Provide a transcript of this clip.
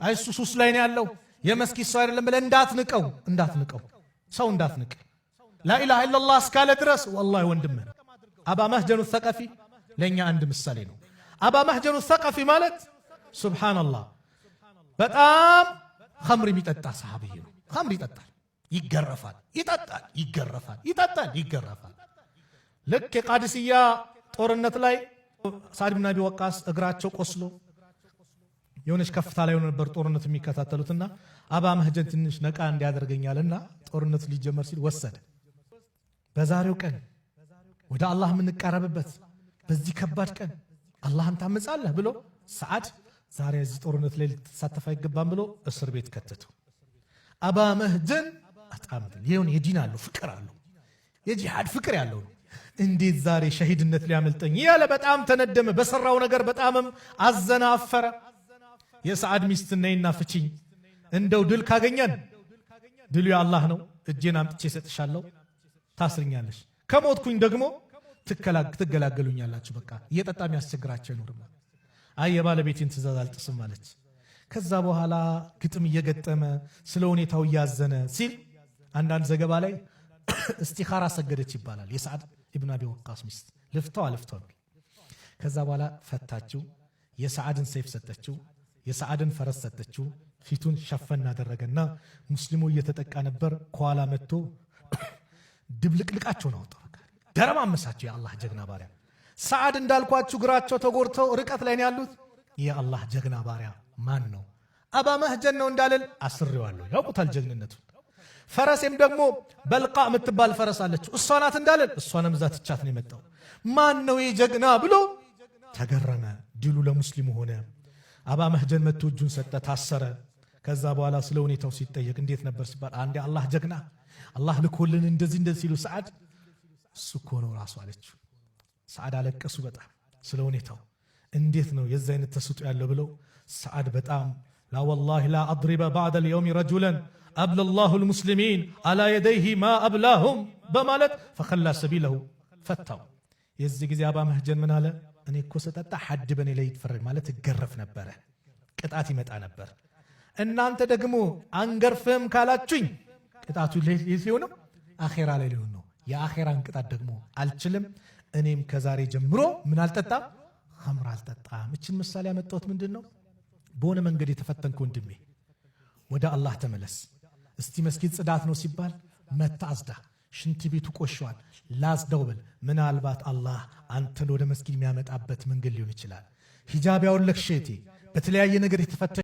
አይሱ ሱስ ላይ ነው ያለው የመስጊድ ሰው አይደለም ብለህ እንዳትንቀው ሰው እንዳትንቅ ላኢላሃ ኢላላህ እስካለ ድረስ ወላሂ ወንድምህ አባ መህጀኑ ሰቀፊ ለኛ አንድ ምሳሌ ነው። አባ መህጀኑ ሰቀፊ ማለት ሱብሃንአላህ በጣም ኸምር የሚጠጣ ሰሃቢይ ነው። ኸምር ይጠጣል፣ ይገረፋል፣ ይገረፋል። ልክ የቃዲስያ ጦርነት ላይ ሳዕድ ብን አቢ ወቃስ እግራቸው ቆስሎ የሆነች ከፍታ ላይ ነበር ጦርነቱ የሚከታተሉትና አባ መህጀን ትንሽ ነቃ እንዲያደርገኛልና ጦርነቱ ሊጀመር ሲል ወሰደ። በዛሬው ቀን ወደ አላህ የምንቀርብበት በዚህ ከባድ ቀን አላህን ታመጻለህ ብሎ ሰዓድ ዛሬ እዚህ ጦርነት ላይ ልትሳተፍ አይገባም ብሎ እስር ቤት ከተቱ። አባ መህጀን አጣምተን ይሁን የዲን አለው ፍቅር አለው የጂሃድ ፍቅር ያለው ነው። እንዴት ዛሬ ሸሂድነት ሊያመልጠኝ ያለ በጣም ተነደመ። በሰራው ነገር በጣምም አዘናፈረ። የሰዓድ ሚስት ነይና ፍቺኝ፣ እንደው ድል ካገኘን ድሉ የአላህ ነው፣ እጄን አምጥቼ ሰጥሻለሁ፣ ታስርኛለሽ፣ ከሞትኩኝ ደግሞ ትገላገሉኛላችሁ። በቃ እየጠጣ የሚያስቸግራቸው ይኖርም። አይ የባለቤቴን ትእዛዝ አልጥስም አለች። ከዛ በኋላ ግጥም እየገጠመ ስለ ሁኔታው እያዘነ ሲል አንዳንድ ዘገባ ላይ እስቲኻራ ሰገደች ይባላል። የሰዓድ ኢብኑ አቢ ወቃስ ሚስት ልፍተው ከዛ በኋላ ፈታችው። የሰዓድን ሰይፍ ሰጠችው፣ የሰዓድን ፈረስ ሰጠችው። ፊቱን ሸፈን አደረገና ሙስሊሙ እየተጠቃ ነበር። ከኋላ መጥቶ ድብልቅልቃቸውን አወጣ። ደረማመሳቸው። የአላህ ጀግና ባሪያ ሰዓድ እንዳልኳችሁ እግራቸው ተጎድተው ርቀት ላይ ነው ያሉት። የአላህ ጀግና ባሪያ ማን ነው? አባ መህጀን ነው እንዳልል አስሬዋለሁ። ያውቁታል ጀግንነቱ። ፈረሴም ደግሞ በልቃ የምትባል ፈረስ አለችው። እሷ ናት እንዳልል እሷንም እዛ ትቻት ነው የመጣው። ማን ነው የጀግና ብሎ ተገረመ። ድሉ ለሙስሊሙ ሆነ። አባ መህጀን መጥቶ እጁን ሰጠ፣ ታሰረ። ከዛ በኋላ ስለ ሁኔታው ሲጠየቅ እንዴት ነበር ሲባል አንዴ አላህ ጀግና አላህ ልኮልን እንደዚህ ሲሉ ሰዓድ እሱ እኮ ነው ራሱ አለችው። ሰዓድ አለቀሱ በጣም ስለ ሁኔታው። እንዴት ነው የዛ አይነት ተስጦ ያለው ብለው ሰዓድ በጣም ላ ወላሂ ላ አድሪበ ባዕደ ልየውም ረጁለን አብለ ላሁ ልሙስሊሚን አላ የደይህ ማ አብላሁም በማለት ፈኸላ ሰቢለሁ ፈታው። የዚህ ጊዜ አባ መህጀን ምን አለ? እኔ እኮ ስጠጣ ሐድ በኔ ላይ ይትፈረድ ማለት እገረፍ ነበረ፣ ቅጣት ይመጣ ነበር። እናንተ ደግሞ አንገርፍም ካላችሁኝ ቅጣቱ ሊሆነው አኼራ ላይ ሊሆን ነው። የአኼራን ቅጣት ደግሞ አልችልም። እኔም ከዛሬ ጀምሮ ምን አልጠጣም? ኸምር አልጠጣም። እችን ምሳሌ ያመጣሁት ምንድን ነው? በሆነ መንገድ የተፈተንክ ወንድሜ ወደ አላህ ተመለስ። እስቲ መስጊድ ጽዳት ነው ሲባል መታ አጽዳ፣ ሽንት ቤቱ ቆሽዋል ላጽዳው በል። ምናልባት አላህ አንተን ወደ መስጊድ የሚያመጣበት መንገድ ሊሆን ይችላል። ሂጃብ ያወለቅሽ እህቴ በተለያየ ነገር የተፈተንሽ